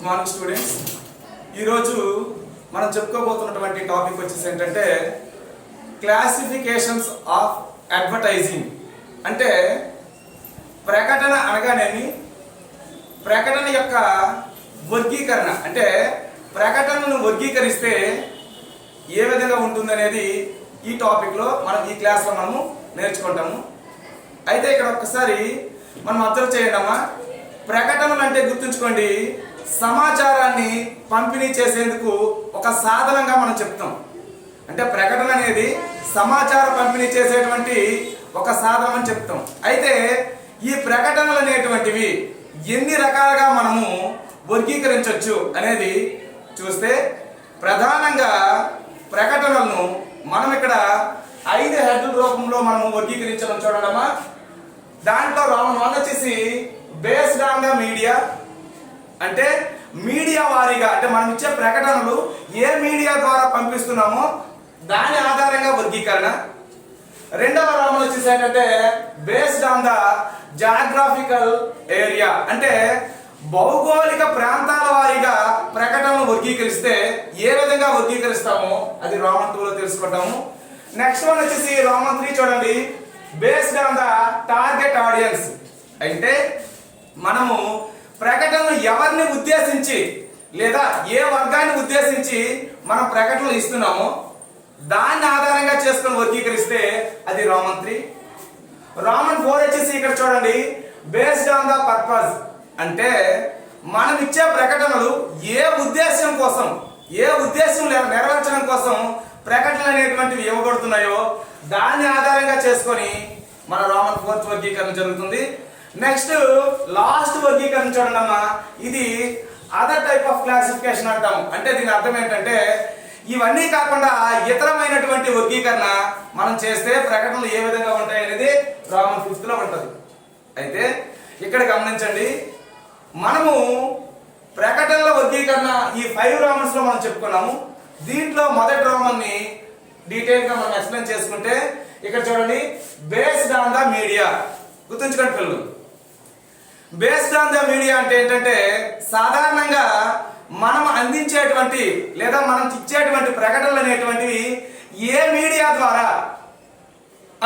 Morning students, ఈరోజు మనం చెప్పుకోబోతున్నటువంటి topic వచ్చేసి ఏంటంటే క్లాసిఫికేషన్స్ ఆఫ్ అడ్వర్టైజింగ్. అంటే ప్రకటన అనగానేమి, ప్రకటన యొక్క వర్గీకరణ, అంటే ప్రకటనను వర్గీకరిస్తే ఏ విధంగా ఉంటుందనేది ఈ టాపిక్లో మనం ఈ క్లాస్లో మనము నేర్చుకుంటాము. అయితే ఇక్కడ ఒక్కసారి మనం అబ్జర్వ్ చేయడమా, ప్రకటనలు అంటే గుర్తుంచుకోండి, సమాచారాన్ని పంపిణీ చేసేందుకు ఒక సాధనంగా మనం చెప్తాం. అంటే ప్రకటన అనేది సమాచార పంపిణీ చేసేటువంటి ఒక సాధనం అని చెప్తాం. అయితే ఈ ప్రకటనలు అనేటువంటివి ఎన్ని రకాలుగా మనము వర్గీకరించవచ్చు అనేది చూస్తే, ప్రధానంగా ప్రకటనలను మనం ఇక్కడ 5 హెడ్ల రూపంలో మనము వర్గీకరించడం చూడడమా. దాంట్లో రోమన్ 1 వచ్చేసి బేస్డ్ ఆన్ ద మీడియా, అంటే మీడియా వారీగా, అంటే మనం ఇచ్చే ప్రకటనలు ఏ మీడియా ద్వారా పంపిస్తున్నామో దాని ఆధారంగా వర్గీకరణ. రెండవ రోమన్ వచ్చేసి ఏంటంటే based on the geographical area, అంటే భౌగోళిక ప్రాంతాల వారీగా ప్రకటనలు వర్గీకరిస్తే ఏ విధంగా వర్గీకరిస్తామో అది రోమన్ 2లో తెలుసుకుంటాము. నెక్స్ట్ వన్ వచ్చేసి రోమన్ 3 చూడండి, based on the target audience, అంటే మనము ప్రకటనలు ఎవరిని ఉద్దేశించి లేదా ఏ వర్గాన్ని ఉద్దేశించి మనం ప్రకటనలు ఇస్తున్నామో దాన్ని ఆధారంగా చేసుకుని వర్గీకరిస్తే అది రోమన్ 3. రోమన్ 4 వచ్చేసి ఇక్కడ చూడండి, బేస్డ్ ఆన్ ద పర్పస్, అంటే మనం ఇచ్చే ప్రకటనలు ఏ ఉద్దేశం కోసం, ఏ ఉద్దేశం నెరవేర్చడం కోసం ప్రకటనలు అనేటువంటివి ఇవ్వబడుతున్నాయో దాన్ని ఆధారంగా చేసుకొని మన రోమన్ 4th వర్గీకరణ జరుగుతుంది. నెక్స్ట్ లాస్ట్ వర్గీకరణ చూడండి అమ్మా, ఇది అదర్ టైప్ ఆఫ్ క్లాసిఫికేషన్ అంటాము. అంటే దీని అర్థం ఏంటంటే ఇవన్నీ కాకుండా ఇతరమైనటువంటి వర్గీకరణ మనం చేస్తే ప్రకటనలు ఏ విధంగా ఉంటాయి అనేది రోమన్ 5th లో ఉంటుంది. అయితే ఇక్కడ గమనించండి, మనము ప్రకటనల వర్గీకరణ ఈ 5 రోమన్స్ లో మనం చెప్పుకున్నాము. దీంట్లో మొదటి రోమన్ ని డీటెయిల్ గా మనం ఎక్స్ప్లెయిన్ చేసుకుంటే ఇక్కడ చూడండి, బేస్డ్ ఆన్ ద మీడియా. గుర్తుంచుకోండి పిల్లలు, బేస్డ్ ఆన్ ద మీడియా అంటే ఏంటంటే సాధారణంగా మనం అందించేటువంటి లేదా మనం ఇచ్చేటువంటి ప్రకటనలు అనేటువంటివి ఏ మీడియా ద్వారా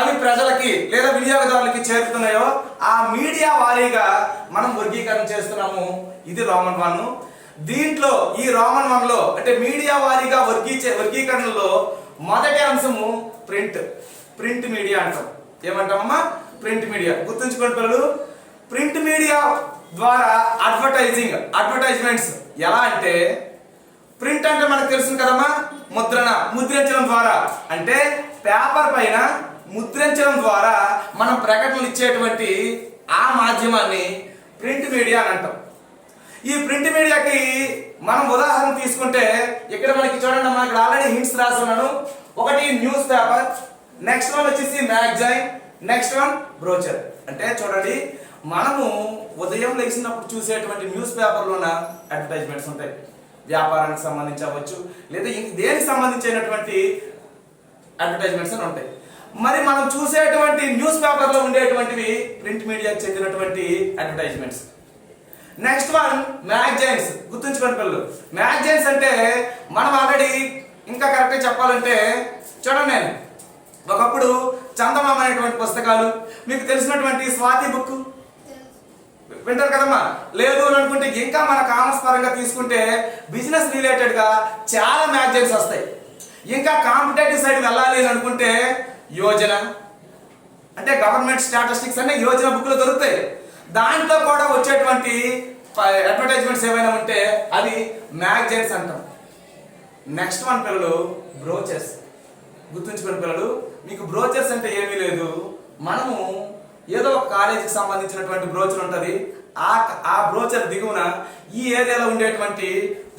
అవి ప్రజలకి లేదా వినియోగదారులకి చేరుతున్నాయో ఆ మీడియా వారీగా మనం వర్గీకరణ చేస్తున్నాము. ఇది రోమన్ 1. దీంట్లో ఈ రోమన్ 1లో అంటే మీడియా వారీగా వర్గీకరణలో మొదటి అంశము ప్రింట్ మీడియా అంటాం. ఏమంటామమ్మా? Print media. గుర్తుంచుకోండి పిల్లలు, ప్రింట్ మీడియా ద్వారా అడ్వర్టైజ్మెంట్స్ ఎలా అంటే, ప్రింట్ అంటే మనకు తెలుసు కదమ్మా, ముద్రించడం ద్వారా, అంటే పేపర్ పైన ముద్రించడం ద్వారా మనం ప్రకటనలు ఇచ్చేటువంటి ఆ మాధ్యమాన్ని ప్రింట్ మీడియా అని అంటాం. ఈ ప్రింట్ మీడియాకి మనం ఉదాహరణ తీసుకుంటే ఇక్కడ మనకి చూడండి అమ్మా, ఇక్కడ ఆల్రెడీ హింట్స్ రాస్తున్నాను. ఒకటి న్యూస్ పేపర్, నెక్స్ట్ వన్ వచ్చేసి మ్యాగజైన్, నెక్స్ట్ వన్ బ్రోచర్. అంటే చూడండి, మనము ఉదయం లేచినప్పుడు చూసేటువంటి న్యూస్ పేపర్లోన అడ్వర్టైజ్మెంట్స్ ఉంటాయి. వ్యాపారానికి సంబంధించి అవ్వచ్చు, లేదా దేనికి సంబంధించినటువంటి అడ్వర్టైజ్మెంట్స్ అని ఉంటాయి. మరి మనం చూసేటువంటి న్యూస్ పేపర్లో ఉండేటువంటివి ప్రింట్ మీడియాకి చెందినటువంటి అడ్వర్టైజ్మెంట్స్. Next one magazines. గుర్తుంచుకోండి పిల్లలు, మ్యాగజైన్స్ అంటే మనం ఆల్రెడీ ఇంకా కరెక్ట్గా చెప్పాలంటే చూడండి, నేను ఒకప్పుడు చందమామ అనేటువంటి పుస్తకాలు, మీకు తెలిసినటువంటి స్వాతి బుక్ వింటారు కదమ్మా. లేదు అని అనుకుంటే ఇంకా మన కామర్స్ పరంగా తీసుకుంటే బిజినెస్ రిలేటెడ్ గా చాలా మ్యాగజైన్స్ వస్తాయి. ఇంకా కాంపిటేటివ్ సైడ్ వెళ్ళాలి అని అనుకుంటే యోజన, అంటే గవర్నమెంట్ స్టాటిస్టిక్స్ అనే యోజన బుక్లు దొరుకుతాయి. దాంట్లో కూడా వచ్చేటువంటి అడ్వర్టైజ్మెంట్స్ ఏమైనా ఉంటే అది మ్యాగజైన్స్ అంటాం. నెక్స్ట్ వన్ పిల్లలు బ్రోచర్స్. గుర్తుంచుకోండి పిల్లలు, మీకు బ్రోచర్స్ అంటే ఏమీ లేదు, మనము ఏదో ఒక కాలేజీకి సంబంధించినటువంటి బ్రోచర్ ఉంటుంది. ఆ బ్రోచర్ దిగువన ఈ ఏరియాలో ఉండేటువంటి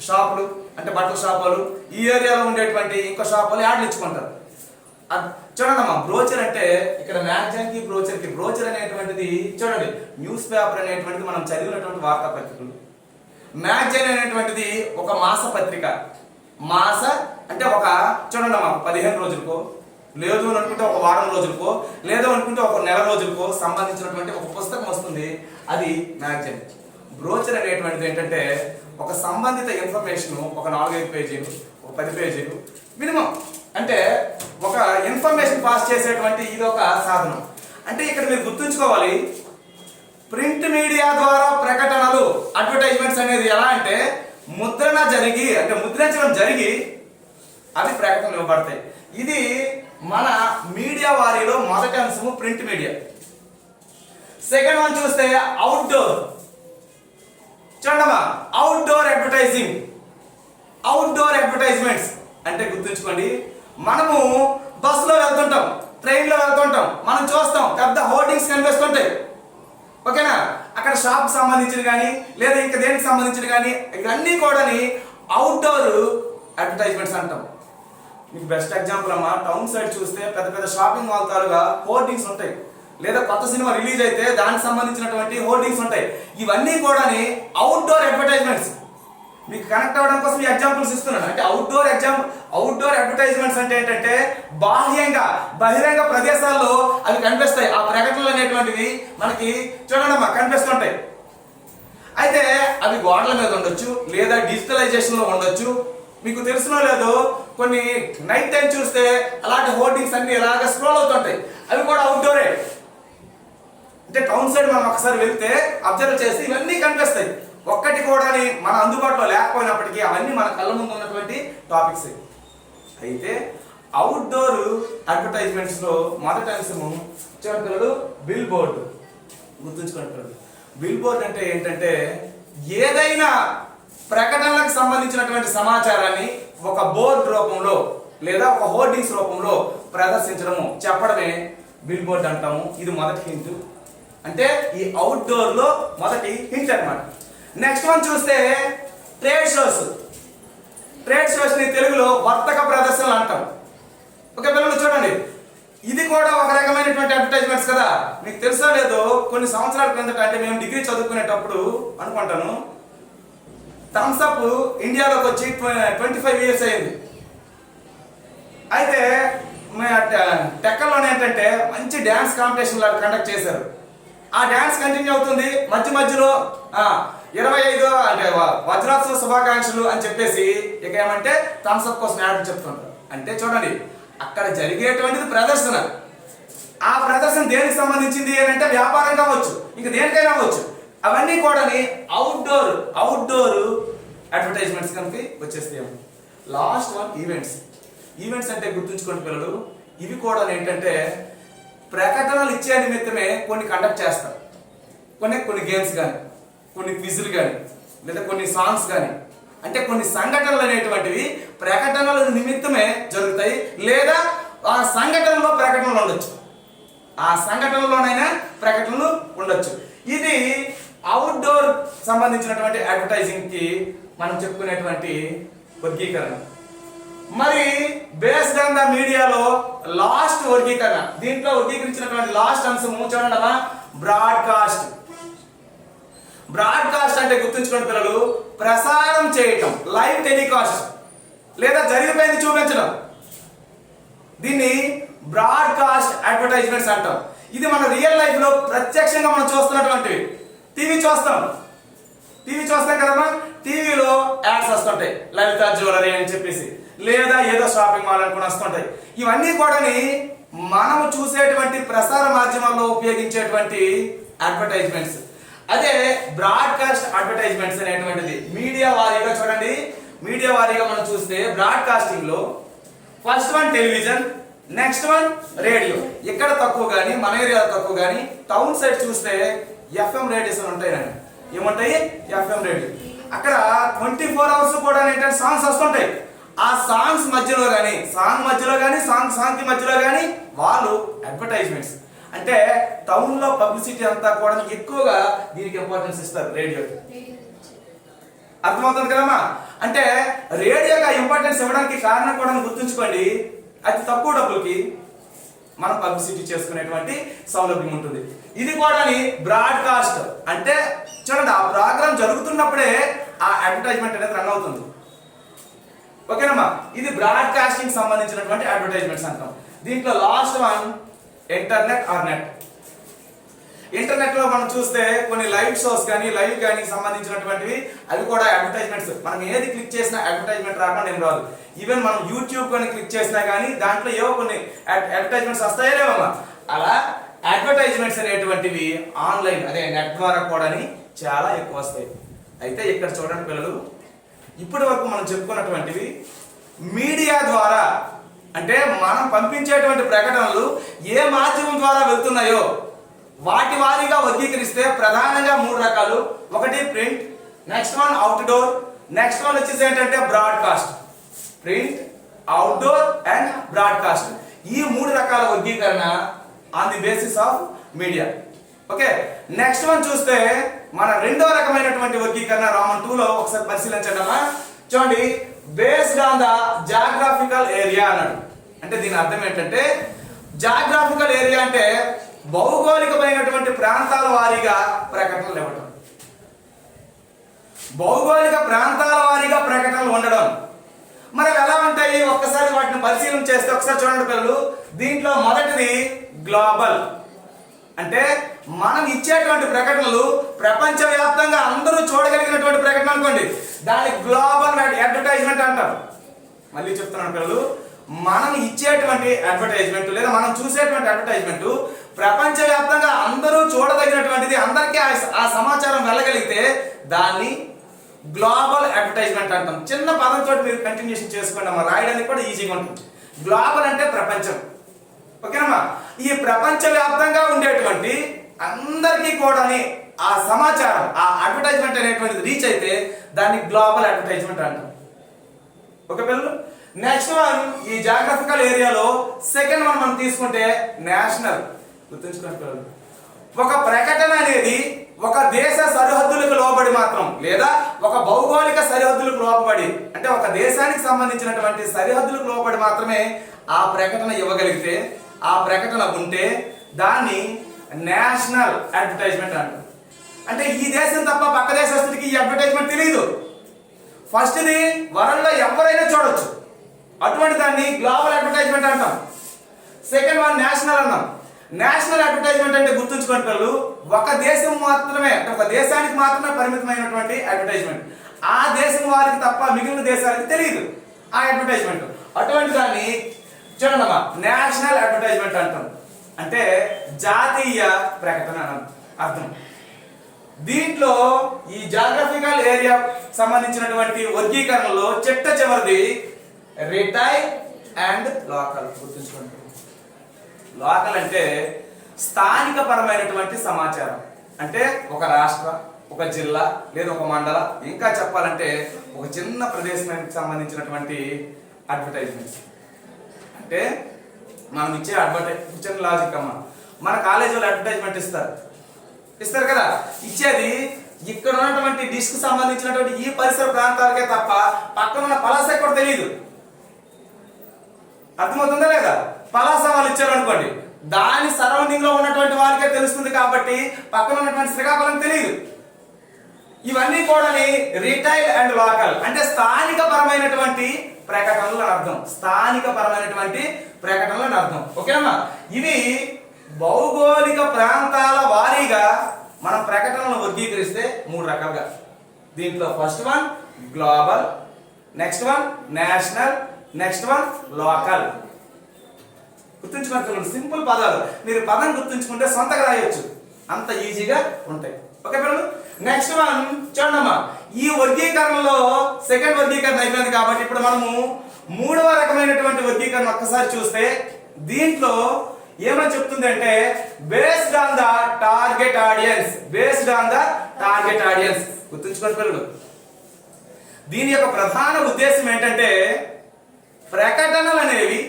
షాపులు, అంటే బట్టల షాపులు, ఈ ఏరియాలో ఉండేటువంటి ఇంకో షాపులు యాడ్లు ఇచ్చుకుంటారు. చూడండి అమ్మా, బ్రోచర్ అంటే ఇక్కడ మ్యాగజైన్ కి బ్రోచర్ అనేటువంటిది చూడండి, న్యూస్ పేపర్ అనేటువంటిది మనం చదివినటువంటి వార్తాపత్రికలు. మ్యాగజైన్ అనేటువంటిది ఒక మాస పత్రిక. మాస అంటే ఒక చూడండి అమ్మా, 15 రోజులకో, లేదు అని అనుకుంటే ఒక వారం రోజులకో, లేదు అనుకుంటే ఒక నెల రోజులకో సంబంధించినటువంటి ఒక పుస్తకం వస్తుంది, అది మ్యాగజైన్. బ్రోచర్ అనేటువంటిది ఏంటంటే ఒక సంబంధిత ఇన్ఫర్మేషన్ ఒక 4-5 పేజీలు, ఒక 10 పేజీలు మినిమం, అంటే ఒక ఇన్ఫర్మేషన్ పాస్ చేసేటువంటి ఇది ఒక సాధనం. అంటే ఇక్కడ మీరు గుర్తుంచుకోవాలి, ప్రింట్ మీడియా ద్వారా ప్రకటనలు అడ్వర్టైజ్మెంట్స్ అనేది ఎలా అంటే ముద్రణ జరిగి, అంటే ముద్రించడం జరిగి అవి ప్రకటనలు ఇవ్వబడతాయి. ఇది మన మీడియా వారిలో మొదటి అంశము ప్రింట్ మీడియా. సెకండ్ వన్ చూస్తే అవుట్డోర్. చూడమ్మా, అవుట్డోర్ అడ్వర్టైజింగ్, అవుట్డోర్ అడ్వర్టైజ్మెంట్స్ అంటే గుర్తుంచుకోండి, మనము బస్సులో వెళ్తుంటాం, ట్రైన్లో వెళ్తుంటాం, మనం చూస్తాం పెద్ద హోర్డింగ్స్ కనిపిస్తుంటాయి. ఓకేనా, అక్కడ షాప్కి సంబంధించిన కానీ లేదా ఇంకా దేనికి సంబంధించిన కానీ ఇవన్నీ కూడా అవుట్డోర్ అడ్వర్టైజ్మెంట్స్ అంటాం. మీకు బెస్ట్ ఎగ్జాంపుల్ అమ్మా, టౌన్ సైడ్ చూస్తే పెద్ద పెద్ద షాపింగ్ మాల్ తాలుగా హోర్డింగ్స్ ఉంటాయి, లేదా కొత్త సినిమా రిలీజ్ అయితే దానికి సంబంధించినటువంటి హోర్డింగ్స్ ఉంటాయి. ఇవన్నీ కూడా అవుట్డోర్ అడ్వర్టైజ్మెంట్స్. మీకు కనెక్ట్ అవ్వడం కోసం ఈ ఎగ్జాంపుల్స్ ఇస్తున్నాను. అంటే అవుట్డోర్ అడ్వర్టైజ్మెంట్స్ అంటే ఏంటంటే బాహ్యంగా బహిరంగ ప్రదేశాల్లో అవి కనిపిస్తాయి. ఆ ప్రకటనలు అనేటువంటివి మనకి చూడండి కనిపిస్తుంటాయి. అయితే అవి గోడల మీద ఉండొచ్చు, లేదా డిజిటలైజేషన్ లో ఉండొచ్చు. మీకు తెలుసునో లేదో కొన్ని నైట్ టైం చూస్తే అలాంటి హోర్డింగ్స్ అన్ని ఇలాగా స్క్రోల్ అవుతుంటాయి, అవి కూడా అవుట్డోరే. అంటే టౌన్ సైడ్ మనం ఒకసారి వెళ్తే అబ్జర్వ్ చేసి ఇవన్నీ కనిపిస్తాయి. ఒక్కటి కూడా మన అందుబాటులో లేకపోయినప్పటికీ అవన్నీ మన కళ్ళ ముందు ఉన్నటువంటి టాపిక్స్. అయితే అవుట్డోర్ అడ్వర్టైజ్మెంట్స్ లో మొదటి అంశము చూడండి బిల్ బోర్డు. గుర్తుంచుకుంటారు, బిల్ బోర్డు అంటే ఏంటంటే ఏదైనా ప్రకటనలకు సంబంధించినటువంటి సమాచారాన్ని ఒక బోర్డు రూపంలో లేదా ఒక హోర్డింగ్స్ రూపంలో ప్రదర్శించడము, చెప్పడమే బిల్ బోర్డు అంటాము. ఇది మొదటి హింట్, అంటే ఈ అవుట్డోర్ లో మొదటి హింట్ అన్నమాట. నెక్స్ట్ వన్ చూస్తే ట్రేడ్ షోస్. ట్రేడ్ షోస్ ని తెలుగులో వర్తక ప్రదర్శనలు అంటాం. ఓకే పిల్లలు చూడండి, ఇది కూడా ఒక రకమైనటువంటి అడ్వర్టైజ్మెంట్స్ కదా. మీకు తెలుసా లేదో, కొన్ని సంవత్సరాల క్రిందట, అంటే మేము డిగ్రీ చదువుకునేటప్పుడు అనుకుంటాను, థమ్స్ అప్ ఇండియాలోకి వచ్చి 25 years అయింది. అయితే టెక్కల్లోనే ఏంటంటే మంచి డ్యాన్స్ కాంపిటీషన్ లాగా కండక్ట్ చేశారు. ఆ డ్యాన్స్ కంటిన్యూ అవుతుంది, మధ్య మధ్యలో 25 అంటే వజ్రోత్సవ శుభాకాంక్షలు అని చెప్పేసి ఇక ఏమంటే థమ్స్ అప్ కోసం యాడ్ చెప్తుంటారు. అంటే చూడండి, అక్కడ జరిగేటువంటిది ప్రదర్శన. ఆ ప్రదర్శన దేనికి సంబంధించింది అని అంటే వ్యాపారం కావచ్చు, ఇంకా దేనికైనా అవ్వచ్చు. అవన్నీ కూడా అవుట్డోర్ అడ్వర్టైజ్మెంట్స్ కనుక వచ్చేస్తాయి. లాస్ట్ వన్ ఈవెంట్స్ అంటే గుర్తుంచుకోండి పిల్లలు, ఇవి కూడా ఏంటంటే ప్రకటనలు ఇచ్చే నిమిత్తమే కొన్ని కండక్ట్ చేస్తారు. కొన్ని గేమ్స్ కానీ, కొన్ని క్విజులు కానీ, లేదా కొన్ని సాంగ్స్ కానీ, అంటే కొన్ని సంఘటనలు అనేటువంటివి ప్రకటనల నిమిత్తమే జరుగుతాయి. లేదా ఆ సంఘటనలో ప్రకటనలు ఉండొచ్చు, ఆ సంఘటనలోనైనా ప్రకటనలు ఉండొచ్చు. ఇది అవుట్డోర్ సంబంధించినటువంటి అడ్వర్టైజింగ్ కి మనం చెప్పుకునేటువంటి వర్గీకరణ. మరి బేస్డ్ ఆన్ ద మీడియాలో లాస్ట్ వర్గీకరణ, దీంట్లో వర్గీకరించినటువంటి లాస్ట్ అంశము చూడండి, బ్రాడ్కాస్ట్. బ్రాడ్కాస్ట్ అంటే గుర్తుంచుకోండి పిల్లలు, ప్రసారం చేయటం, లైవ్ టెలికాస్ట్ లేదా జరిగిపోయింది చూపించడం, దీన్ని బ్రాడ్కాస్ట్ అడ్వర్టైజ్మెంట్స్ అంటాం. ఇది మన రియల్ లైఫ్ లో ప్రత్యక్షంగా మనం చూస్తున్నటువంటివి. టీవీ చూస్తాం కదమ్మా, టీవీలో యాడ్స్ వస్తుంటాయి, లలిత జ్యువెలరీ అని చెప్పేసి, లేదా ఏదో షాపింగ్ మాల్ అనుకుని వస్తుంటాయి. ఇవన్నీ కూడా మనము చూసేటువంటి ప్రసార మాధ్యమాల్లో ఉపయోగించేటువంటి అడ్వర్టైజ్మెంట్స్. అదే బ్రాడ్కాస్ట్ అడ్వర్టైజ్మెంట్స్ అనేటువంటిది మీడియా వారీగా చూడండి, మీడియా వారీగా మనం చూస్తే బ్రాడ్కాస్టింగ్ లో first one television, next one radio. ఇక్కడ తక్కువ కానీ మన ఏరియాలో తక్కువ కానీ, టౌన్ సైడ్ చూస్తే ఎఫ్ఎం రేడియోస్ ఉంటాయి. ఏముంటాయి? FM radio. అక్కడ 24 hours కూడా ఏంటంటే సాంగ్స్ వస్తుంటాయి. ఆ సాంగ్స్ మధ్యలో కానీ, సాంగ్ కి మధ్యలో కానీ వాళ్ళు అడ్వర్టైజ్మెంట్స్. అంటే టౌన్ లో పబ్లిసిటీ అంతా కూడా ఎక్కువగా దీనికి ఇంపార్టెన్స్ ఇస్తారు, రేడియోకి. అర్థమవుతుంది కదమ్మా? అంటే రేడియోకి ఇంపార్టెన్స్ ఇవ్వడానికి కారణం కూడా గుర్తుంచుకోండి, అతి తక్కువ డబ్బులకి మనం పబ్లిసిటీ చేసుకునేటువంటి సౌలభ్యం ఉంటుంది. ఇది కూడా బ్రాడ్కాస్ట్ అంటే చూడండి, ఆ ప్రోగ్రామ్ జరుగుతున్నప్పుడే ఆ అడ్వర్టైజ్మెంట్ అనేది రన్ అవుతుంది. ఓకేనమ్మా, ఇది బ్రాడ్కాస్టింగ్ సంబంధించినటువంటి అడ్వర్టైజ్మెంట్స్ అంటాం. దీంట్లో last one internet or net. Internet లో మనం చూస్తే కొన్ని లైవ్ షోస్ కానీ లైవ్ కానీ సంబంధించినటువంటివి అవి కూడా అడ్వర్టైజ్మెంట్స్. మనం ఏది క్లిక్ చేసినా అడ్వర్టైజ్మెంట్ రాకుండా ఏం రాదు. ఈవెన్ మనం యూట్యూబ్ కానీ క్లిక్ చేసినా కానీ దాంట్లో ఏవో కొన్ని అడ్వర్టైజ్మెంట్స్ వస్తాయో లేవమ్మా. అలా అడ్వర్టైజ్మెంట్స్ అనేటువంటివి ఆన్లైన్ అదే నెట్ ద్వారా కూడా చాలా ఎక్కువ వస్తాయి. అయితే ఇక్కడ చూడండి పిల్లలు, ఇప్పటి వరకు మనం చెప్పుకున్నటువంటివి మీడియా ద్వారా అంటే మనం పంపించేటువంటి ప్రకటనలు ఏ మాధ్యమం ద్వారా వెళ్తున్నాయో వాటి వారీగా వర్గీకరిస్తే ప్రధానంగా 3 రకాలు. ఒకటి print, next one outdoor, next one వచ్చేసి ఏంటంటే broadcast. Print, outdoor and broadcast, ఈ 3 రకాల వర్గీకరణ on the basis of media. Okay, next one చూస్తే మన రెండో రకమైనటువంటి వర్గీకరణ రోమన్ 2 లో ఒకసారి పరిశీలించండి అమ్మా. చూడండి, based on the geographical area అన్నాడు. అంటే దీని అర్థం ఏంటంటే జాగ్రఫికల్ ఏరియా అంటే భౌగోళికమైనటువంటి ప్రాంతాల వారీగా ప్రకటనలు ఇవ్వడం. భౌగోళిక ప్రాంతాల వారీగా ప్రకటనలు ఉండడం. మరి ఎలా ఉంటాయి ఒక్కసారి వాటిని పరిశీలన చేస్తే ఒకసారి చూడండి పిల్లలు. దీంట్లో మొదటిది గ్లోబల్, అంటే మనం ఇచ్చేటువంటి ప్రకటనలు ప్రపంచవ్యాప్తంగా అందరూ చూడగలిగినటువంటి ప్రకటన అనుకోండి, దాన్ని గ్లోబల్ అడ్వర్టైజ్మెంట్ అంటారు. మళ్ళీ చెప్తున్నాను పిల్లలు, మనం ఇచ్చేటువంటి అడ్వర్టైజ్మెంట్ లేదా మనం చూసేటువంటి అడ్వర్టైజ్మెంట్ ప్రపంచవ్యాప్తంగా అందరూ చూడదగినటువంటిది, అందరికీ ఆ సమాచారం వెళ్ళగలిగితే దాన్ని గ్లోబల్ అడ్వర్టైజ్మెంట్ అంటాం. చిన్న పదంతో మీరు కంటిన్యూషన్ చేసుకోండి అమ్మా, రాయడానికి కూడా ఈజీగా ఉంటుంది. గ్లోబల్ అంటే ప్రపంచం, ఓకేనమ్మా. ఈ ప్రపంచవ్యాప్తంగా ఉండేటువంటి అందరికీ కూడా ఆ సమాచారం ఆ అడ్వర్టైజ్మెంట్ అనేటువంటిది రీచ్ అయితే దాన్ని గ్లోబల్ అడ్వర్టైజ్మెంట్ అంటాం. ఓకే పిల్లలు, నెక్స్ట్ వన్ ఈ జాగ్రఫికల్ ఏరియాలో సెకండ్ వన్ మనం తీసుకుంటే నేషనల్. గుర్తుంచుకోండి పిల్లలు, ఒక ప్రకటన అనేది ఒక దేశ సరిహద్దులకు లోబడి మాత్రం లేదా ఒక భౌగోళిక సరిహద్దులకు లోబడి అంటే ఒక దేశానికి సంబంధించినటువంటి సరిహద్దులకు లోబడి మాత్రమే ఆ ప్రకటన ఇవ్వగలిగితే, ఆ ప్రకటన ఉంటే దాన్ని నేషనల్ అడ్వర్టైజ్మెంట్ అంటారు. అంటే ఈ దేశం తప్ప పక్క దేశస్తుడికి ఈ అడ్వర్టైజ్మెంట్ తెలియదు. ఫస్ట్ది వరల్డ్ లో ఎవరైనా చూడొచ్చు, అటువంటి దాన్ని గ్లోబల్ అడ్వర్టైజ్మెంట్ అంటాం. సెకండ్ వన్ నేషనల్ అన్నాం. నేషనల్ అడ్వర్టైజ్మెంట్ అంటే గుర్తుంచుకోండి పిల్లలు, ఒక దేశం మాత్రమే ఒక దేశానికి మాత్రమే పరిమితమైనటువంటి అడ్వర్టైజ్మెంట్. ఆ దేశం వారికి తప్ప మిగిలిన దేశాలకు తెలియదు ఆ అడ్వర్టైజ్మెంట్. అటువంటి దాన్ని చూడమ్మా నేషనల్ అడ్వర్టైజ్మెంట్ అంటాం. అంటే జాతీయ ప్రకటన అర్థం. దీంట్లో ఈ జాగ్రఫికల్ ఏరియా సంబంధించినటువంటి వర్గీకరణలో చిట్ట చివరిది రిటైల్ అండ్ లోకల్. గుర్తుంచుకోండి, లోకల్ అంటే స్థానిక పరమైనటువంటి సమాచారం. అంటే ఒక రాష్ట్ర, ఒక జిల్లా లేదా ఒక మండల, ఇంకా చెప్పాలంటే ఒక చిన్న ప్రదేశానికి సంబంధించినటువంటి అడ్వర్టైజ్మెంట్. అంటే మనం ఇచ్చే చిన్న లాజిక్ అమ్మ, మన కాలేజీలో అడ్వర్టైజ్మెంట్ ఇస్తారు కదా, ఇచ్చేది ఇక్కడ ఉన్నటువంటి డిష్ కు సంబంధించినటువంటి ఈ పరిసర ప్రాంతాలకే తప్ప పక్కన ఉన్న పలాస కూడా తెలియదు. అర్థమవుతుందా లేదా? పలాస వాళ్ళు ఇచ్చారు అనుకోండి, దాని సరౌండింగ్ లో ఉన్నటువంటి వాళ్ళకే తెలుస్తుంది కాబట్టి పక్కన ఉన్నటువంటి శ్రీకాకుళం తెలియదు. ఇవన్నీ కూడా రిటైల్ అండ్ లోకల్ అంటే స్థానిక పరమైనటువంటి ప్రకటనలు అని అర్థం. స్థానిక పరమైనటువంటి ప్రకటనలు అని అర్థం. ఓకేనమ్మా, ఇవి భౌగోళిక ప్రాంతాల వారీగా మనం ప్రకటనలను వర్గీకరిస్తే 3 రకాలుగా. దీంట్లో first one global, next one national, next one local. గుర్తుంచుకోండి, సింపుల్ పదాలు. మీరు పదం గుర్తుంచుకుంటే సొంతగా రాయొచ్చు, అంత ఈజీగా ఉంటాయి. ఓకే పిల్లలు, నెక్స్ట్ వన్ చూడమ్మా. ఈ వర్గీకరణలో సెకండ్ వర్గీకరణ అయిపోయింది కాబట్టి ఇప్పుడు మనము 3వ రకమైనటువంటి వర్గీకరణ ఒక్కసారి చూస్తే దీంట్లో ఏమని చెప్తుంది అంటే based on the target audience. Based on the target audience. గుర్తుంచుకోండి పిల్లలు, దీని యొక్క ప్రధాన ఉద్దేశం ఏంటంటే ప్రకటనలు అనేవి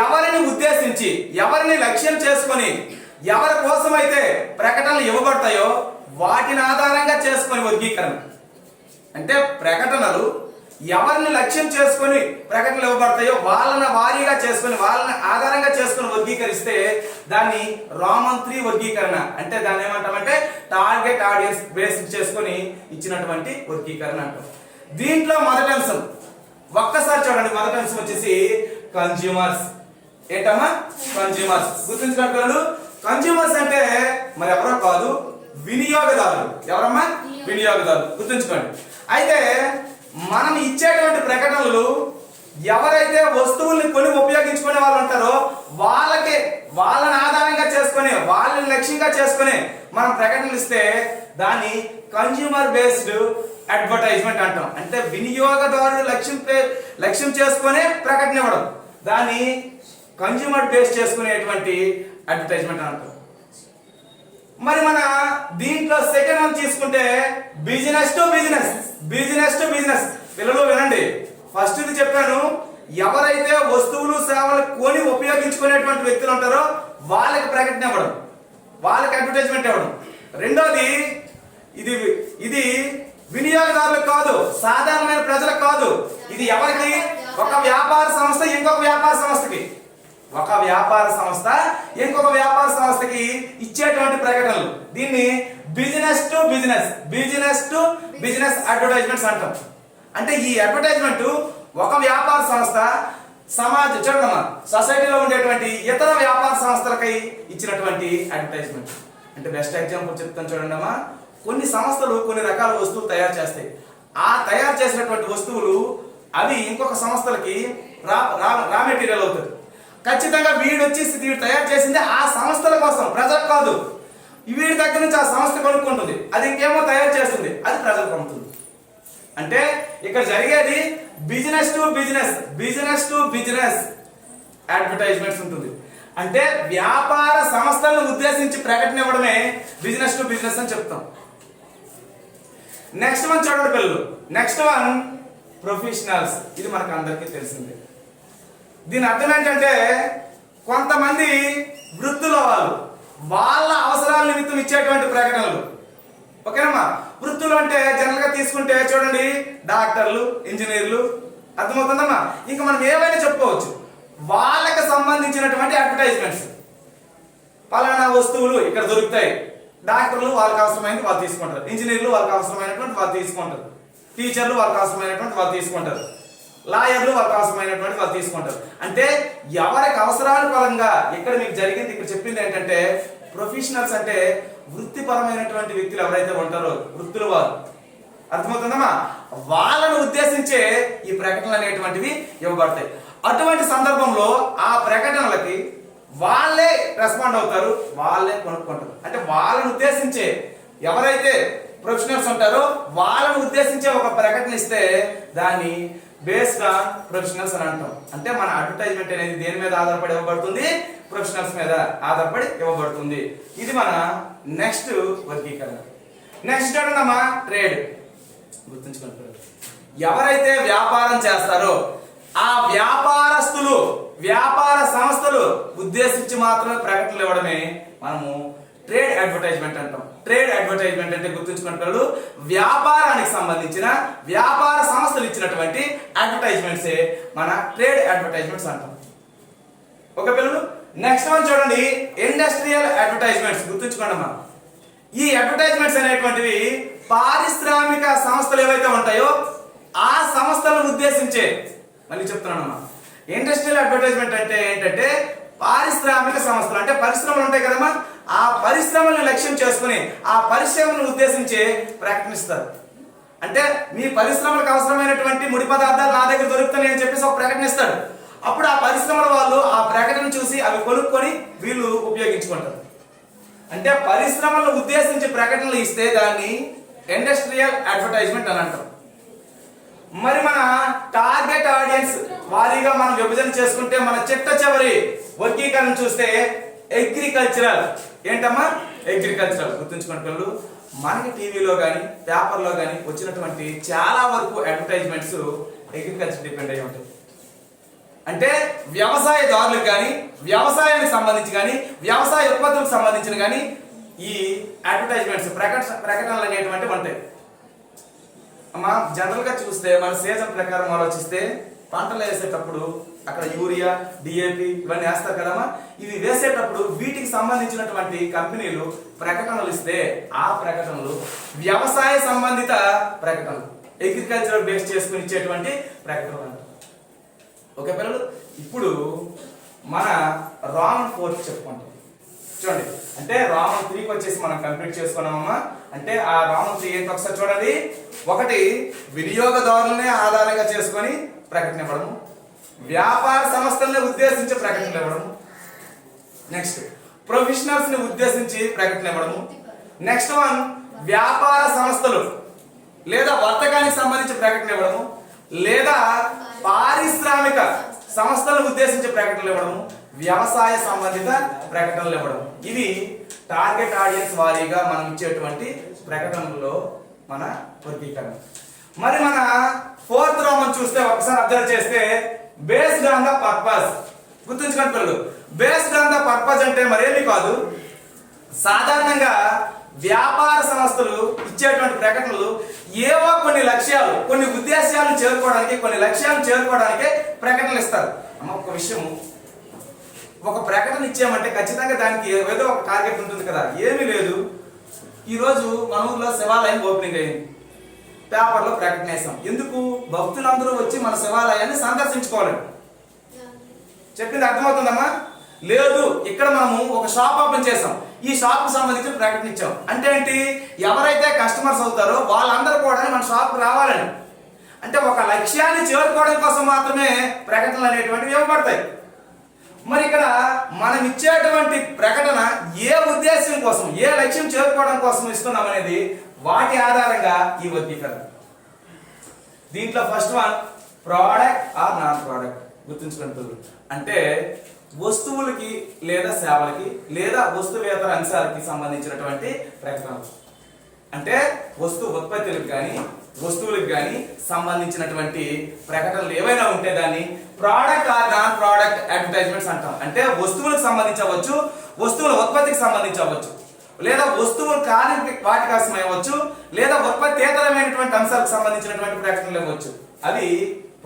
ఎవరిని ఉద్దేశించి ఎవరిని లక్ష్యం చేసుకొని ఎవరి కోసమైతే ప్రకటనలు ఇవ్వబడతాయో వాటిని ఆధారంగా చేసుకొని వర్గీకరణ. అంటే ప్రకటనలు ఎవరిని లక్ష్యం చేసుకొని ప్రకటనలు ఇవ్వబడతాయో వాళ్ళని వారీగా చేసుకొని వాళ్ళని ఆధారంగా చేసుకొని వర్గీకరిస్తే దాన్ని రోమన్ 3 వర్గీకరణ. అంటే దాన్ని ఏమంటామంటే టార్గెట్ ఆడియన్స్ బేస్ చేసుకొని ఇచ్చినటువంటి వర్గీకరణ అంటాం. దీంట్లో మొదటి అంశం ఒక్కసారి చూడండి. మొదటి అంశం వచ్చేసి కన్జ్యూమర్స్. ఏంటమ్మా? కన్జ్యూమర్స్. గుర్తుంచుకోగలరు, కన్జ్యూమర్స్ అంటే మరి ఎవరో కాదు, వినియోగదారులు. ఎవరమ్మా? వినియోగదారులు. గుర్తుంచుకోండి. అయితే మనం ఇచ్చేటువంటి ప్రకటనలు ఎవరైతే వస్తువుల్ని కొని ఉపయోగించుకునే వాళ్ళు ఉంటారో వాళ్ళని ఆధారంగా చేసుకొని, వాళ్ళని లక్ష్యంగా చేసుకొని మనం ప్రకటనలు ఇస్తే దాన్ని కన్జ్యూమర్ బేస్డ్ అడ్వర్టైజ్మెంట్ అంటాం. అంటే వినియోగదారుడు లక్ష్యం చేసుకునే ప్రకటన ఇవ్వడం, దాన్ని కన్జ్యూమర్ బేస్ చేసుకునేటువంటి అడ్వర్టైజ్మెంట్ అంటాం. మరి మన దీంట్లో సెకండ్ వన్ తీసుకుంటే బిజినెస్ టు బిజినెస్. పిల్లలు వినండి, ఫస్ట్ ఇది చెప్పాను, ఎవరైతే వస్తువులు సేవలు కొని ఉపయోగించుకునేటువంటి వ్యక్తులు ఉంటారో వాళ్ళకి ప్రకటన ఇవ్వడం, వాళ్ళకి అడ్వర్టైజ్మెంట్ ఇవ్వడం. రెండోది ఇది వినియోగదారులకు కాదు, సాధారణమైన ప్రజలకు కాదు. ఇది ఎవరికి? ఒక వ్యాపార సంస్థ ఇంకొక వ్యాపార సంస్థకి, ఒక వ్యాపార సంస్థ ఇంకొక వ్యాపార సంస్థకి ఇచ్చేటువంటి ప్రకటనలు. దీన్ని బిజినెస్ టు బిజినెస్ అడ్వర్టైజ్మెంట్స్ అంటాం. అంటే ఈ అడ్వర్టైజ్మెంట్ ఒక వ్యాపార సంస్థ చూడమ్మా సొసైటీలో ఉండేటువంటి ఇతర వ్యాపార సంస్థలకై ఇచ్చినటువంటి అడ్వర్టైజ్మెంట్. అంటే బెస్ట్ ఎగ్జాంపుల్ చెప్తాను చూడండి అమ్మా. కొన్ని సంస్థలు కొన్ని రకాల వస్తువులు తయారు చేస్తాయి. ఆ తయారు చేసినటువంటి వస్తువులు అవి ఇంకొక సంస్థలకి రా మెటీరియల్ అవుతుంది. ఖచ్చితంగా వీడు తయారు చేసింది ఆ సంస్థల కోసం, ప్రజలకు కాదు. వీడి దగ్గర నుంచి ఆ సంస్థ కొనుక్కుంటుంది, అది ఇంకేమో తయారు చేస్తుంది, అది ప్రజలకు అమ్ముతుంది. అంటే ఇక్కడ జరిగేది బిజినెస్ టు బిజినెస్ అడ్వర్టైజ్మెంట్స్ ఉంటుంది. అంటే వ్యాపార సంస్థలను ఉద్దేశించి ప్రకటన ఇవ్వడమే బిజినెస్ టు బిజినెస్ అని చెప్తాం. నెక్స్ట్ వన్ చూడండి పిల్లలు, నెక్స్ట్ వన్ ప్రొఫెషనల్స్. ఇది మనకు అందరికీ తెలిసిందే. దీని అర్థం ఏంటంటే కొంతమంది వృత్తుల వాళ్ళ అవసరాల నిమిత్తం ఇచ్చేటువంటి ప్రకటనలు. ఓకేనమ్మా? వృత్తులు అంటే జనరల్ గా తీసుకుంటే చూడండి, డాక్టర్లు, ఇంజనీర్లు. అర్థమవుతుందమ్మా? ఇంకా మనం ఏమైనా చెప్పుకోవచ్చు. వాళ్ళకి సంబంధించినటువంటి అడ్వర్టైజ్మెంట్స్, పలానా వస్తువులు ఇక్కడ దొరుకుతాయి. డాక్టర్లు వాళ్ళకి అవసరమైనది వాళ్ళు తీసుకుంటారు, ఇంజనీర్లు వాళ్ళకి అవసరమైనటువంటి వాళ్ళు తీసుకుంటారు, టీచర్లు వాళ్ళకి అవసరమైనటువంటి వాళ్ళు తీసుకుంటారు, లాయర్లు వాళ్ళకి అవసరమైనటువంటి వాళ్ళు తీసుకుంటారు. అంటే ఎవరికి అవసరాల పరంగా ఇక్కడ మీకు జరిగింది, ఇక్కడ చెప్పింది ఏంటంటే ప్రొఫెషనల్స్ అంటే వృత్తిపరమైనటువంటి వ్యక్తులు ఎవరైతే ఉంటారో వృత్తుల వారు. అర్థమవుతుందమ్మా? వాళ్ళను ఉద్దేశించే ఈ ప్రకటనలు అనేటువంటివి ఇవ్వబడతాయి. అటువంటి సందర్భంలో ఆ ప్రకటనలకి వాళ్ళే రెస్పాండ్ అవుతారు, వాళ్ళే కొనుక్కుంటారు. అంటే వాళ్ళను ఉద్దేశించే ఎవరైతే ప్రొఫెషనల్స్ ఉంటారో వాళ్ళను ఉద్దేశించే ఒక ప్రకటన ఇస్తే దాన్ని బేస్డ్ ఆన్ ప్రొఫెషనల్స్ అని అంటాం. అంటే మన అడ్వర్టైజ్మెంట్ అనేది దేని మీద ఆధారపడి ఇవ్వబడుతుంది? ప్రొఫెషనల్స్ మీద ఆధారపడి ఇవ్వబడుతుంది. ఇది మన నెక్స్ట్ వర్గీకరణ. నెక్స్ట్ అమ్మా ట్రేడ్. గుర్తుంచుకుంటారు, ఎవరైతే వ్యాపారం చేస్తారో ఆ వ్యాపారస్తులు, వ్యాపార సంస్థలు ఉద్దేశించి మాత్రమే ప్రకటనలు ఇవ్వడమే మనము ట్రేడ్ అడ్వర్టైజ్మెంట్ అంటాం. ట్రేడ్ అడ్వర్టైజ్మెంట్ అంటే గుర్తుంచుకున్న పిల్లలు వ్యాపారానికి సంబంధించిన వ్యాపార సంస్థలు ఇచ్చినటువంటి అడ్వర్టైజ్మెంట్సే మన ట్రేడ్ అడ్వర్టైజ్మెంట్స్ అంటాం. ఓకే పిల్లలు? నెక్స్ట్ వన్ చూడండి, ఇండస్ట్రియల్ అడ్వర్టైజ్మెంట్స్. గుర్తుంచుకోండి అమ్మా, ఈ అడ్వర్టైజ్మెంట్స్ అనేటువంటివి పారిశ్రామిక సంస్థలు ఏవైతే ఉంటాయో ఆ సంస్థలను ఉద్దేశించే. మళ్ళీ చెప్తున్నానమ్మా, ఇండస్ట్రియల్ అడ్వర్టైజ్మెంట్ అంటే ఏంటంటే పారిశ్రామిక సంస్థలు, అంటే పరిశ్రమలు ఉంటాయి కదమ్మా, ఆ పరిశ్రమలను లక్ష్యం చేసుకుని ఆ పరిశ్రమలను ఉద్దేశించి ప్రకటనిస్తారు. అంటే మీ పరిశ్రమలకు అవసరమైనటువంటి ముడి పదార్థాలు నా దగ్గర దొరుకుతాయి అని చెప్పేసి ఒక ప్రకటన ఇస్తాడు. అప్పుడు ఆ పరిశ్రమల వాళ్ళు ఆ ప్రకటన చూసి అవి కొనుక్కొని వీళ్ళు ఉపయోగించుకుంటారు. అంటే పరిశ్రమలను ఉద్దేశించి ప్రకటనలు ఇస్తే దాన్ని ఇండస్ట్రియల్ అడ్వర్టైజ్మెంట్ అని అంటారు. మరి మన టార్గెట్ ఆడియన్స్ వారీగా మనం విభజన చేసుకుంటే మన చిట్ట చివరి వర్గీకరణ చూస్తే అగ్రికల్చరల్. ఏంటమ్మా? అగ్రికల్చరల్. గుర్తుంచుకోండి పిల్లలు, మనకి టీవీలో కానీ పేపర్లో కానీ వచ్చినటువంటి చాలా వరకు అడ్వర్టైజ్మెంట్స్ అగ్రికల్చర్ డిపెండ్ అయ్యి ఉంటాయి. అంటే వ్యవసాయదారులకు కానీ వ్యవసాయానికి సంబంధించి కానీ వ్యవసాయ ఉత్పత్తులకు సంబంధించిన కానీ ఈ అడ్వర్టైజ్మెంట్స్ ప్రకటనలు అనేటువంటివి ఉంటాయి. అమ్మా జనరల్ గా చూస్తే మన సీజన్ ప్రకారం ఆలోచిస్తే పంటలు వేసేటప్పుడు అక్కడ యూరియా, డిఏపి ఇవన్నీ వేస్తారు కదమ్మా. ఇవి వేసేటప్పుడు వీటికి సంబంధించినటువంటి కంపెనీలు ప్రకటనలు ఇస్తే ఆ ప్రకటనలు వ్యవసాయ సంబంధిత ప్రకటనలు, అగ్రికల్చర్ బేస్ చేసుకుని ఇచ్చేటువంటి ప్రకటనలు అంటారు. ఓకే పిల్లలు, ఇప్పుడు మన రాంగ్ ఫోర్త్ చెప్పుకుంటాం. చూడండి, అంటే రామన్ 3కి వచ్చేసి మనం కంప్లీట్ చేసుకున్నామమ్మా. అంటే ఆ రామన్ 3 ఏంటి ఒకసారి చూడండి. ఒకటి, వినియోగదారులనే ఆధారంగా చేసుకొని ప్రకటన ఇవ్వడము, వ్యాపార సంస్థల్ని ఉద్దేశించి ప్రకటనలు ఇవ్వడము, నెక్స్ట్ ప్రొఫెషనల్స్ ని ఉద్దేశించి ప్రకటన ఇవ్వడము, నెక్స్ట్ వన్ వ్యాపార సంస్థలు లేదా వర్తకానికి సంబంధించి ప్రకటన ఇవ్వడము, లేదా పారిశ్రామిక సంస్థలను ఉద్దేశించి ప్రకటనలు ఇవ్వడము, వ్యవసాయ సంబంధిత ప్రకటనలు ఇవ్వడం. ఇవి టార్గెట్ ఆడియన్స్ వారీగా మనం ఇచ్చేటువంటి ప్రకటనల్లో మన వర్గీకరణ. మరి మన 4th రోమన్ చూస్తే ఒకసారి అబ్జర్వ్ చేస్తే బేస్డ్ ఆన్ ద పర్పస్. గుర్తుంచుకోండి పిల్లలు, బేస్డ్ ఆన్ ద పర్పస్ అంటే మరేమి కాదు, సాధారణంగా వ్యాపార సంస్థలు ఇచ్చేటువంటి ప్రకటనలు ఏవో కొన్ని లక్ష్యాలు, కొన్ని ఉద్దేశాలను చేరుకోవడానికి, కొన్ని లక్ష్యాలను చేరుకోవడానికే ప్రకటనలు ఇస్తారు. అమ్మ ఒక విషయము, ఒక ప్రకటన ఇచ్చామంటే ఖచ్చితంగా దానికి ఏదో ఒక టార్గెట్ ఉంటుంది కదా. ఏమీ లేదు, ఈరోజు మన ఊర్లో శివాలయం ఓపెనింగ్ అయింది, పేపర్లో ప్రకటన వేసాం. ఎందుకు? భక్తులందరూ వచ్చి మన శివాలయాన్ని సందర్శించుకోవాలి. చెప్పింది అర్థమవుతుందమ్మా? లేదు, ఇక్కడ మనము ఒక షాప్ ఓపెన్ చేసాం, ఈ షాప్ కు సంబంధించి ప్రకటన ఇచ్చాం. అంటే ఏంటి? ఎవరైతే కస్టమర్స్ అవుతారో వాళ్ళందరూ కూడా మన షాప్ రావాలని, అంటే ఒక లక్ష్యాన్ని చేరుకోవడం కోసం మాత్రమే ప్రకటనలు అనేటువంటివి ఇవ్వబడతాయి. మరి ఇక్కడ మనం ఇచ్చేటువంటి ప్రకటన ఏ ఉద్దేశం కోసం, ఏ లక్ష్యం చేరుకోవడం కోసం ఇస్తున్నాం అనేది వాటి ఆధారంగా ఈ వర్గీకరణ. దీంట్లో first one product or non product. గుర్తుంచుకుంటుంది, అంటే వస్తువులకి లేదా సేవలకి లేదా వస్తువేతర అంశాలకి సంబంధించినటువంటి ప్రకటనలు. అంటే వస్తువు ఉత్పత్తులకు కానీ వస్తువులకు కానీ సంబంధించినటువంటి ప్రకటనలు ఏవైనా ఉంటే దాన్ని product or non product advertisements అంటాం. అంటే వస్తువులకు సంబంధించవచ్చు, వస్తువుల ఉత్పత్తికి సంబంధించవచ్చు, లేదా వస్తువులు కాని వాటి కోసం ఇవ్వచ్చు, లేదా ఉత్పత్తేతరమైనటువంటి అంశాలకు సంబంధించినటువంటి ప్రకటనలు ఇవ్వచ్చు. అవి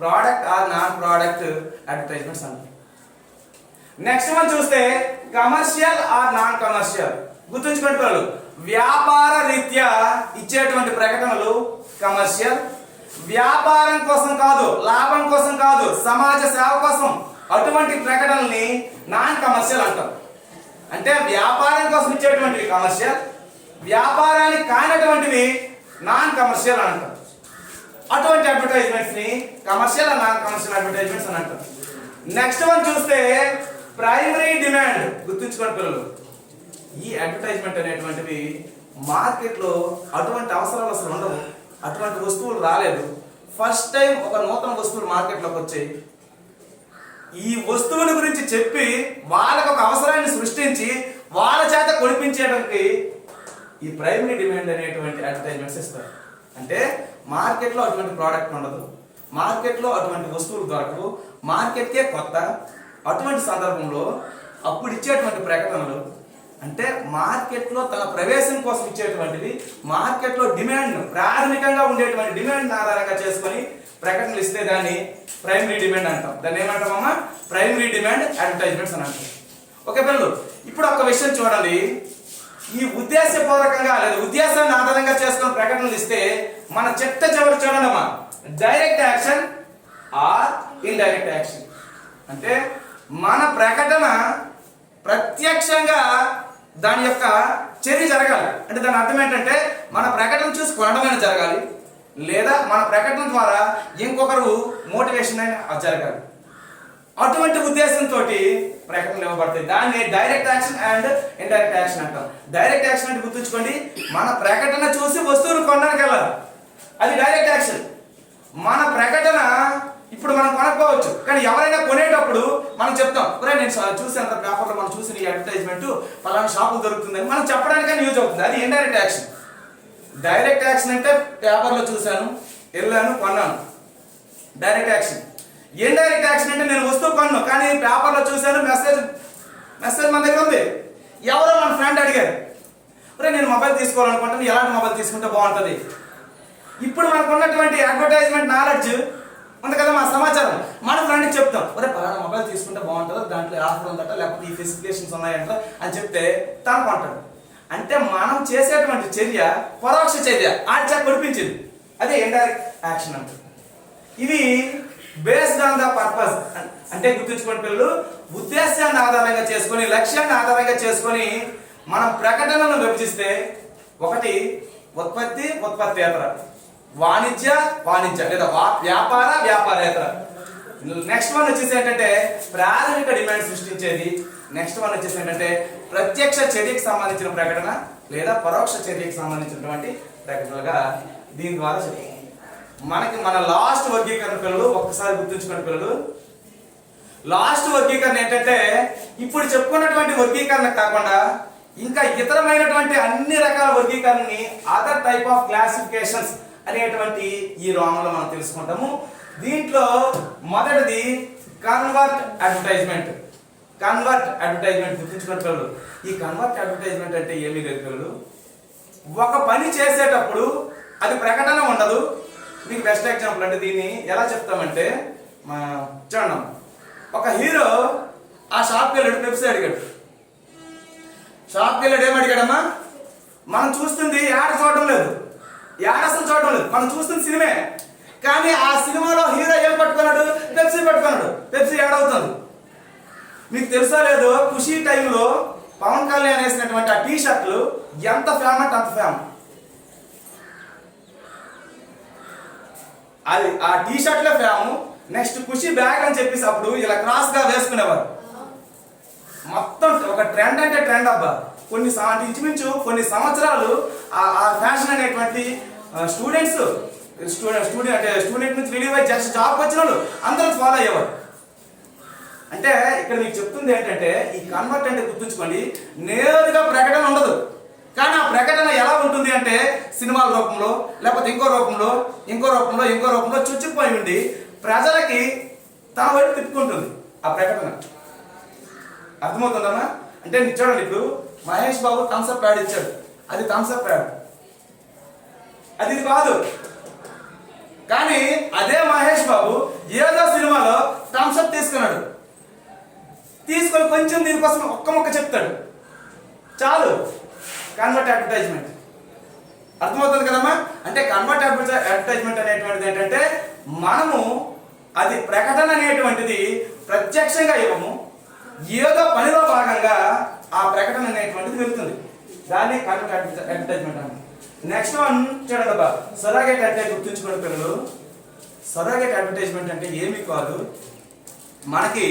product or non product advertisements అంటాం. నెక్స్ట్ మనం చూస్తే కమర్షియల్ ఆర్ నాన్ కమర్షియల్. గుర్తుంచుకోండి పిల్లలు, వ్యాపార రీత్యా ఇచ్చేటువంటి ప్రకటనలు కమర్షియల్, వ్యాపారం కోసం కాదు, లాభం కోసం కాదు, సమాజ సేవ కోసం అటువంటి ప్రకటనల్ని నాన్ కమర్షియల్ అంటాం. అంటే వ్యాపారం కోసం ఇచ్చేటువంటివి కమర్షియల్, వ్యాపారానికి కానటువంటివి నాన్ కమర్షియల్ అని అంటాం. అటువంటి అడ్వర్టైజ్మెంట్స్ ని commercial and non commercial advertisements అని అంటాం. నెక్స్ట్ వన్ చూస్తే ప్రైమరీ డిమాండ్. గుర్తుంచుకోండి పిల్లలు, ఈ అడ్వర్టైజ్మెంట్ అనేటువంటివి మార్కెట్లో అటువంటి అవసరాలు అసలు ఉండవు, అటువంటి వస్తువులు రాలేదు. ఫస్ట్ టైం ఒక నూతన వస్తువులు మార్కెట్లోకి వచ్చాయి. ఈ వస్తువుల గురించి చెప్పి వాళ్ళకు ఒక అవసరాన్ని సృష్టించి వాళ్ళ చేత కొనిపించేయడానికి ఈ ప్రైమరీ డిమాండ్ అనేటువంటి అడ్వర్టైజ్మెంట్స్ ఇస్తారు. అంటే మార్కెట్లో అటువంటి ప్రోడక్ట్ ఉండదు, మార్కెట్లో అటువంటి వస్తువులు దొరకవు, మార్కెట్కే కొత్త. అటువంటి సందర్భంలో అప్పుడు ఇచ్చేటువంటి ప్రకటనలు అంటే మార్కెట్లో తన ప్రవేశం కోసం ఇచ్చేటువంటివి, మార్కెట్లో డిమాండ్ ప్రాథమికంగా ఉండేటువంటి డిమాండ్ ఆధారంగా చేసుకొని ప్రకటనలు ఇస్తే దాన్ని ప్రైమరీ డిమాండ్ అంటాం. దాన్ని ఏమంటామమ్మా? ప్రైమరీ డిమాండ్ అడ్వర్టైజ్మెంట్స్ అని అంటాం. ఓకే పిల్లలు, ఇప్పుడు ఒక విషయం చూడండి, ఈ ఉద్దేశపూర్వకంగా లేదా ఉద్దేశాన్ని ఆధారంగా చేసుకుని ప్రకటనలు ఇస్తే మన చిట్ట చివరి చూడండమ్మా, direct action are indirect action. అంటే మన ప్రకటన ప్రత్యక్షంగా దాని యొక్క చర్య జరగాలి. అంటే దాని అర్థం ఏంటంటే మన ప్రకటన చూసి కొనడమైనా జరగాలి, లేదా మన ప్రకటన ద్వారా ఇంకొకరు మోటివేషన్ అయినా జరగాలి. అటువంటి ఉద్దేశంతో ప్రకటనలు ఇవ్వబడతాయి. దాన్ని direct action and indirect action అంటాం. డైరెక్ట్ యాక్షన్ అంటే గుర్తుంచుకోండి, మన ప్రకటన చూసి వస్తువును కొనడానికి వెళ్ళాలి, అది డైరెక్ట్ యాక్షన్. మన ప్రకటన ఇప్పుడు మనం కొనకపోవచ్చు, కానీ ఎవరైనా కొనేటప్పుడు మనం చెప్తాం, ఒరే నేను చూసాను పేపర్లో, మనం చూసిన ఈ అడ్వర్టైజ్మెంట్ పలానా షాపు దొరుకుతుందని మనం చెప్పడానికైనా యూజ్ అవుతుంది. అది ఇండైరెక్ట్ యాక్షన్. డైరెక్ట్ యాక్షన్ అంటే పేపర్లో చూశాను, వెళ్ళాను, కొన్నాను, డైరెక్ట్ యాక్షన్. ఇండైరెక్ట్ యాక్షన్ అంటే నేను వస్తువు కొన్నాను, కానీ పేపర్లో చూశాను, మెసేజ్ మన దగ్గర ఉంది, ఎవరో మన ఫ్రెండ్ అడిగారు, ఒరే నేను మొబైల్ తీసుకోవాలనుకుంటాను, ఎలాంటి మొబైల్ తీసుకుంటే బాగుంటుంది. ఇప్పుడు మనకు ఉన్నటువంటి అడ్వర్టైజ్మెంట్ నాలెడ్జ్ ఉంది కదా, మా సమాచారం మన ఫ్రెండ్కి చెప్తాం, ఒరే పలానా మొబైల్ తీసుకుంటే బాగుంటుందా, దాంట్లో ఆఫర్ ఉందట, లేకపోతే ఈ స్పెసిఫికేషన్స్ ఉన్నాయంట అని చెప్తే తను కొంటాడు. అంటే మనం చేసేటువంటి చర్య పరోక్ష చర్య, ఆచ కొనిపించింది, అదే ఇండైరెక్ట్ యాక్షన్ అంటే. ఇవి బేస్డ్ ఆన్ ద పర్పస్. అంటే గుర్తుంచుకోండి పిల్లలు, ఉద్దేశాన్ని ఆధారంగా చేసుకొని, లక్ష్యాన్ని ఆధారంగా చేసుకొని మనం ప్రకటనలను విభజిస్తే ఒకటి ఉత్పత్తి, ఉత్పత్తేతర, వాణిజ్య, వాణిజ్య లేదా వ్యాపార, వ్యాపారేతర. నెక్స్ట్ వన్ వచ్చేసి ఏంటంటే ప్రాథమిక డిమాండ్ సృష్టించేది. నెక్స్ట్ వన్ వచ్చేసి ఏంటంటే ప్రత్యక్ష చర్యకు సంబంధించిన ప్రకటన లేదా పరోక్ష చర్యకు సంబంధించినటువంటి ప్రకటనలుగా దీని ద్వారా చెప్తాం. మనకి మన లాస్ట్ వర్గీకరణ పిల్లలు ఒక్కసారి గుర్తుంచుకోండి పిల్లలు. లాస్ట్ వర్గీకరణ ఏంటంటే ఇప్పుడు చెప్పుకున్నటువంటి వర్గీకరణ కాకుండా ఇంకా ఇతరమైనటువంటి అన్ని రకాల వర్గీకరణని అదర్ టైప్ ఆఫ్ క్లాసిఫికేషన్స్ అనేటువంటి ఈ రోమంలో మనం తెలుసుకుంటాము. దీంట్లో మొదటిది కన్వర్ట్ అడ్వర్టైజ్మెంట్. కన్వర్ట్ అడ్వర్టైజ్మెంట్ గుర్తుంచుకోండి పిల్లలు. ఈ కన్వర్ట్ అడ్వర్టైజ్మెంట్ అంటే ఏమీ లేదు పిల్లలు. ఒక పని చేసేటప్పుడు అది ప్రకటన ఉండదు. మీకు బెస్ట్ ఎగ్జాంపుల్ అంటే దీన్ని ఎలా చెప్తామంటే చూడండి, ఒక హీరో ఆ షాప్కి వెళ్ళాడు, పెప్సీ అడిగాడు. షాప్కి వెళ్ళాడు, ఏమడిగాడమ్మా? మనం చూస్తుంది యాడ్ చూడడం లేదు, యాడ్ అసలు చూడడం లేదు, మనం చూస్తుంది సినిమే. కానీ ఆ సినిమాలో హీరో ఏం పట్టుకున్నాడు? పెప్సీ పట్టుకున్నాడు. పెప్సీ యాడ్ అవుతుంది. మీకు తెలుసా లేదో, ఖుషీ టైంలో పవన్ కళ్యాణ్ వేసినటువంటి ఆ టీ షర్ట్లు ఎంత ఫేమ్ అంటే అంత ఫేమ్. అది ఆ టీ షర్ట్లే ఫేమ్. నెక్స్ట్ ఖుషీ బ్యాగ్ అని చెప్పేసి అప్పుడు ఇలా క్రాస్ గా వేసుకునేవారు. మొత్తం ఒక ట్రెండ్ అంటే ట్రెండ్ అబ్బా. కొన్ని ఇంచుమించు కొన్ని సంవత్సరాలు ఆ ఫ్యాషన్ అనేటువంటి స్టూడెంట్ నుంచి రిలీవ్ అయ్యి జస్ట్ జాబ్కి వచ్చిన వాళ్ళు అందరూ ఫాలో అయ్యేవారు. అంటే ఇక్కడ మీకు చెప్తుంది ఏంటంటే ఈ కన్వర్ట్ అంటే గుర్తుంచుకోండి, నేరుగా ప్రకటన ఉండదు. కానీ ఆ ప్రకటన ఎలా ఉంటుంది అంటే సినిమాల రూపంలో లేకపోతే ఇంకో రూపంలో చుచ్చిపోయి ఉండి ప్రజలకి తన వైపు తిప్పుకుంటుంది ఆ ప్రకటన. అర్థమవుతుందమ్మా? అంటే చూడండి, ఇప్పుడు మహేష్ బాబు థమ్స్అప్ యాడ్ ఇచ్చాడు, అది థమ్స్అప్ యాడ్, అది ఇది కాదు. కానీ అదే మహేష్ బాబు ఏదో సినిమాలో థమ్స్అప్ తీసుకున్నాడు, తీసుకొని కొంచెం దీనికోసం ఒక్క మొక్క చెప్తాడు, చాలు కన్వర్ట్ అడ్వర్టైజ్మెంట్. అర్థమవుతుంది కదమ్మా? అంటే కన్వర్ట్ అడ్వర్టైజ్మెంట్ అనేటువంటిది ఏంటంటే మనము అది ప్రకటన అనేటువంటిది ప్రత్యక్షంగా ఇవ్వము, ఏదో పనిలో భాగంగా ఆ ప్రకటన అనేటువంటిది వెళ్తుంది. దాన్ని కన్వర్ట్ అడ్వర్టైజ్మెంట్ అన్నమాట. నెక్స్ట్ వన్ చూడండి అబ్బా, సరాగేట్ అంటే గుర్తుంచుకోండి పిల్లలు. సరాగేట్ అడ్వర్టైజ్మెంట్ అంటే ఏమీ కాదు. మనకి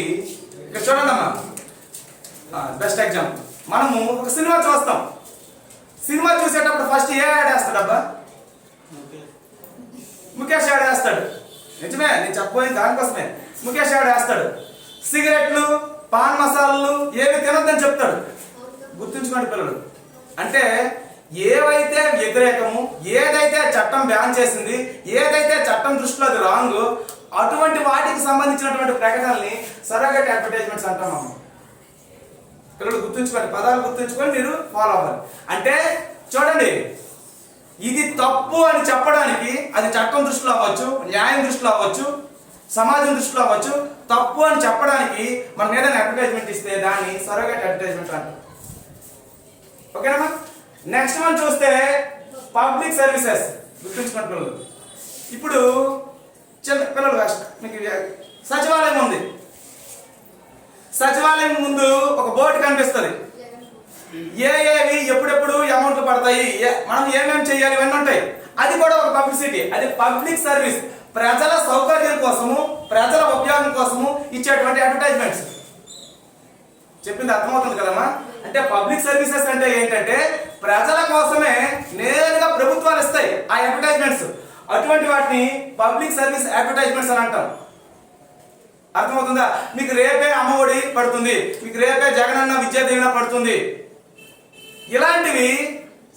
ఇక్కడ చూడండి అమ్మా, బెస్ట్ ఎగ్జాంపుల్, మనము ఒక సినిమా చూస్తాం. సినిమా చూసేటప్పుడు ఫస్ట్ ఏ యాడ్ వేస్తాడు అబ్బా? ముఖేష్ యాడ్ వేస్తాడు. నిజమే, నేను చెప్పబోయింది దానికోసమే. ముఖేష్ యాడ్ వేస్తాడు. సిగరెట్లు, పాన్ మసాలాలు ఏవి తినొద్దని చెప్తాడు. గుర్తుంచుకోండి పిల్లలు. అంటే ఏవైతే వ్యతిరేకము, ఏదైతే చట్టం బ్యాన్ చేసింది, ఏదైతే చట్టం దృష్టిలో అది రాంగ్, అటువంటి వాటికి సంబంధించినటువంటి ప్రకటనల్ని సరగేట్ అడ్వర్టైజ్మెంట్స్ అంటాం మనం. పిల్లలు గుర్తుంచుకోండి, పదాలు గుర్తుంచుకొని మీరు ఫాలో అవ్వాలి. అంటే చూడండి, ఇది తప్పు అని చెప్పడానికి అది చట్టం దృష్టిలో అవ్వచ్చు, న్యాయం దృష్టిలో అవ్వచ్చు, సమాజం దృష్టిలో అవ్వచ్చు. తప్పు అని చెప్పడానికి మనం ఏదైనా అడ్వర్టైజ్మెంట్ ఇస్తే దాన్ని సరగేట్ అడ్వర్టైజ్మెంట్ అంటాం. ఓకేనా? నెక్స్ట్ మనం చూస్తే పబ్లిక్ సర్వీసెస్. గుర్తుంచుకోండి పిల్లలు. ఇప్పుడు చిన్న పిల్లలు మీకు సచివాలయం ఉంది. సచివాలయం ముందు ఒక బోర్డు కనిపిస్తుంది. ఏవి ఎప్పుడెప్పుడు అమౌంట్లు పడతాయి, మనం ఏమేమి చేయాలి ఇవన్నీ ఉంటాయి. అది కూడా ఒక పబ్లిసిటీ, అది పబ్లిక్ సర్వీస్. ప్రజల సౌకర్యం కోసము, ప్రజల ఉపయోగం కోసము ఇచ్చేటువంటి అడ్వర్టైజ్మెంట్స్. చెప్పింది అర్థమవుతుంది కదమ్మా? అంటే పబ్లిక్ సర్వీసెస్ అంటే ఏంటంటే ప్రజల కోసమే నేరుగా ప్రభుత్వాలు ఇస్తాయి ఆ అడ్వర్టైజ్మెంట్స్. అటువంటి వాటిని పబ్లిక్ సర్వీస్ అడ్వర్టైజ్మెంట్స్ అని అంటాం. అర్థమవుతుందా? మీకు రేపే అమ్మఒడి పడుతుంది, మీకు రేపే జగనన్న విద్యా దీవెన పడుతుంది. ఇలాంటివి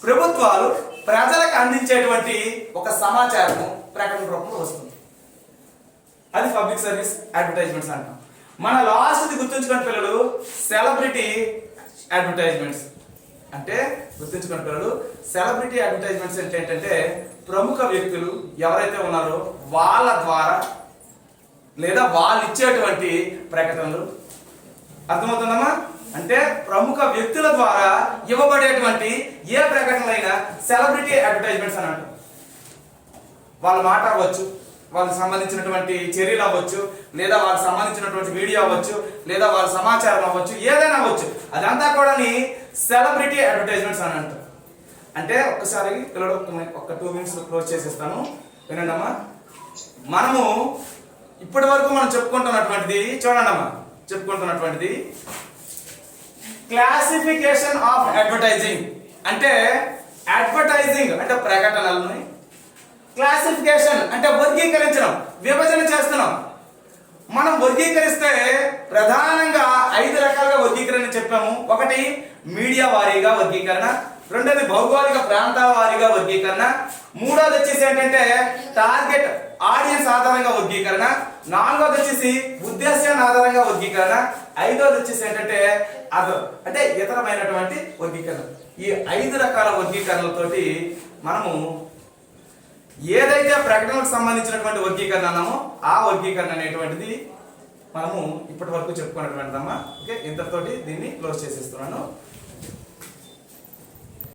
ప్రభుత్వాలు ప్రజలకు అందించేటువంటి ఒక సమాచారము ప్రకటన రూపంలో వస్తుంది. అది పబ్లిక్ సర్వీస్ అడ్వర్టైజ్మెంట్స్ అంటాం. మన లాస్ట్ది గుర్తుంచుకోండి పిల్లలు, సెలబ్రిటీ అడ్వర్టైజ్మెంట్స్. అంటే గుర్తుంచుకోండి పిల్లలు, సెలబ్రిటీ అడ్వర్టైజ్మెంట్స్ అంటే ఏంటంటే ప్రముఖ వ్యక్తులు ఎవరైతే ఉన్నారో వాళ్ళ ద్వారా లేదా వాళ్ళు ఇచ్చేటువంటి ప్రకటనలు. అర్థమవుతుందమ్మా? అంటే ప్రముఖ వ్యక్తుల ద్వారా ఇవ్వబడేటువంటి ఏ ప్రకటనలైనా సెలబ్రిటీ అడ్వర్టైజ్మెంట్స్ అని అంటారు. వాళ్ళ మాట అవ్వచ్చు, వాళ్ళకి సంబంధించినటువంటి చర్యలు అవ్వచ్చు, లేదా వాళ్ళకి సంబంధించినటువంటి వీడియో అవ్వచ్చు, లేదా వాళ్ళ సమాచారం అవ్వచ్చు, ఏదైనా అవ్వచ్చు, అదంతా కూడా సెలబ్రిటీ అడ్వర్టైజ్మెంట్స్ అని అంటారు. అంటే ఒక్కసారి పిల్లలు ఒక 2 minutes క్లోజ్ చేసేస్తాను, వినండి అమ్మా. మనము ఇప్పటి వరకు మనం చెప్పుకుంటున్నటువంటిది చూడండి అమ్మా, చెప్పుకుంటున్నటువంటిది క్లాసిఫికేషన్ ఆఫ్ అడ్వర్టైజింగ్. అంటే అడ్వర్టైజింగ్ అంటే ప్రకటనలని, క్లాసిఫికేషన్ అంటే వర్గీకరించడం, విభజన చేస్తున్నాం. మనం వర్గీకరిస్తే ప్రధానంగా 5 రకాలుగా వర్గీకరణ చెప్పాము. ఒకటి మీడియా వారీగా వర్గీకరణ, రెండోది భౌగోళిక ప్రాంతాల వారీగా వర్గీకరణ, మూడోది వచ్చేసి ఏంటంటే టార్గెట్ ఆడియన్స్ ఆధారంగా వర్గీకరణ, నాలుగోది వచ్చేసి ఉద్దేశాన్ని ఆధారంగా వర్గీకరణ, ఐదోది వచ్చేసి ఏంటంటే అంటే ఇతరమైనటువంటి వర్గీకరణ. ఈ 5 రకాల వర్గీకరణలతోటి మనము ఏదైతే ప్రకటనలకు సంబంధించినటువంటి వర్గీకరణ అన్నామో ఆ వర్గీకరణ అనేటువంటిది మనము ఇప్పటి వరకు చెప్పుకున్నటువంటిదమ్మా. ఓకే, ఇంతటితోటి దీన్ని క్లోజ్ చేసేస్తున్నాను.